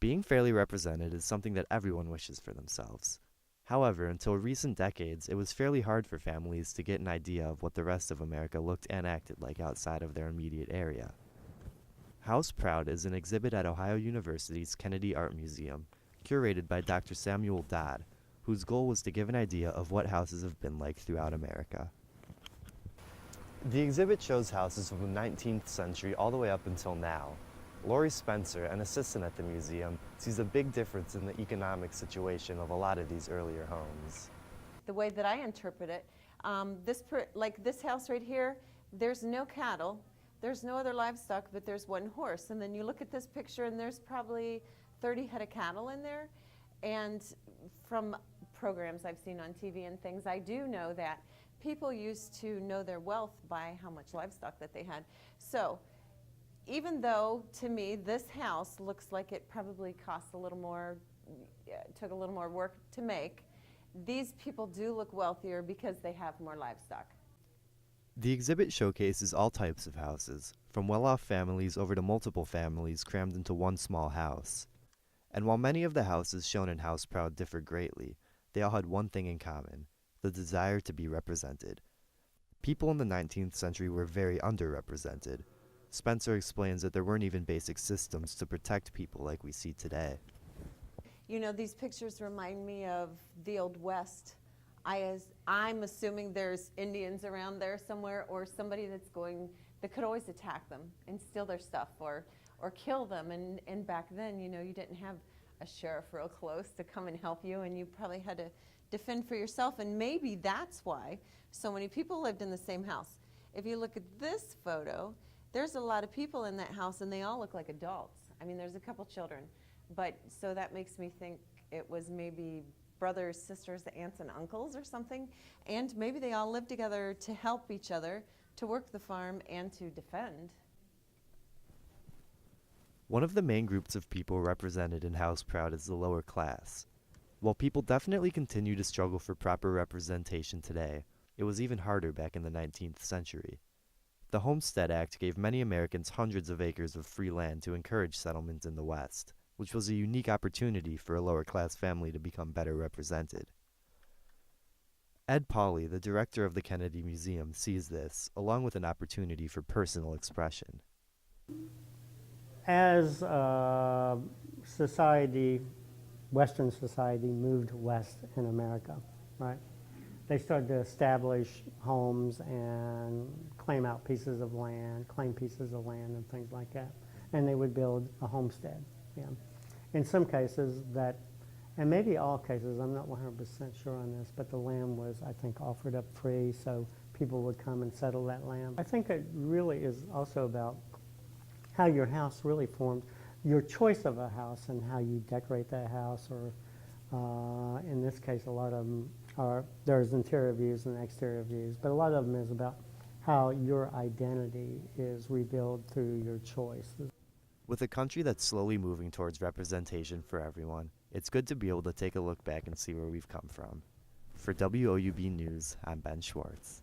Being fairly represented is something that everyone wishes for themselves. However, until recent decades, it was fairly hard for families to get an idea of what the rest of America looked and acted like outside of their immediate area. House Proud is an exhibit at Ohio University's Kennedy Art Museum, curated by Dr. Samuel Dodd, whose goal was to give an idea of what houses have been like throughout America. The exhibit shows houses from the 19th century all the way up until now. Lori Spencer, an assistant at the museum, sees a big difference in the economic situation of a lot of these earlier homes. The way that I interpret it, like this house right here, there's no cattle, there's no other livestock, but there's one horse. And then you look at this picture and there's probably 30 head of cattle in there. And from programs I've seen on TV and things, I do know that people used to know their wealth by how much livestock that they had. So even though, to me, this house looks like it probably cost a little more, took a little more work to make, these people do look wealthier because they have more livestock. The exhibit showcases all types of houses, from well-off families over to multiple families crammed into one small house. And while many of the houses shown in House Proud differ greatly, they all had one thing in common: the desire to be represented. People in the 19th century were very underrepresented. Spencer explains that there weren't even basic systems to protect people like we see today. You know, these pictures remind me of the Old West. I'm assuming there's Indians around there somewhere, or somebody that could always attack them and steal their stuff or kill them. And back then, you know, you didn't have a sheriff real close to come and help you, and you probably had to defend for yourself. And maybe that's why so many people lived in the same house. If you look at this photo, there's a lot of people in that house, and they all look like adults. I mean, there's a couple children. But so that makes me think it was maybe brothers, sisters, aunts, and uncles or something. And maybe they all lived together to help each other, to work the farm, and to defend. One of the main groups of people represented in House Proud is the lower class. While people definitely continue to struggle for proper representation today, it was even harder back in the 19th century. The Homestead Act gave many Americans hundreds of acres of free land to encourage settlement in the West, which was a unique opportunity for a lower-class family to become better represented. Ed Pauley, the director of the Kennedy Museum, sees this, along with an opportunity for personal expression. As society, Western society, moved west in America, right? They started to establish homes and claim out pieces of land, claim pieces of land and things like that. And they would build a homestead. Yeah. In some cases that, and maybe all cases, I'm not 100% sure on this, but the land was, I think, offered up free, so people would come and settle that land. I think it really is also about how your house really formed, your choice of a house and how you decorate that house, or in this case, a lot of them there's interior views and exterior views, but a lot of them is about how your identity is rebuilt through your choices. With a country that's slowly moving towards representation for everyone, it's good to be able to take a look back and see where we've come from. For WOUB News, I'm Ben Schwartz.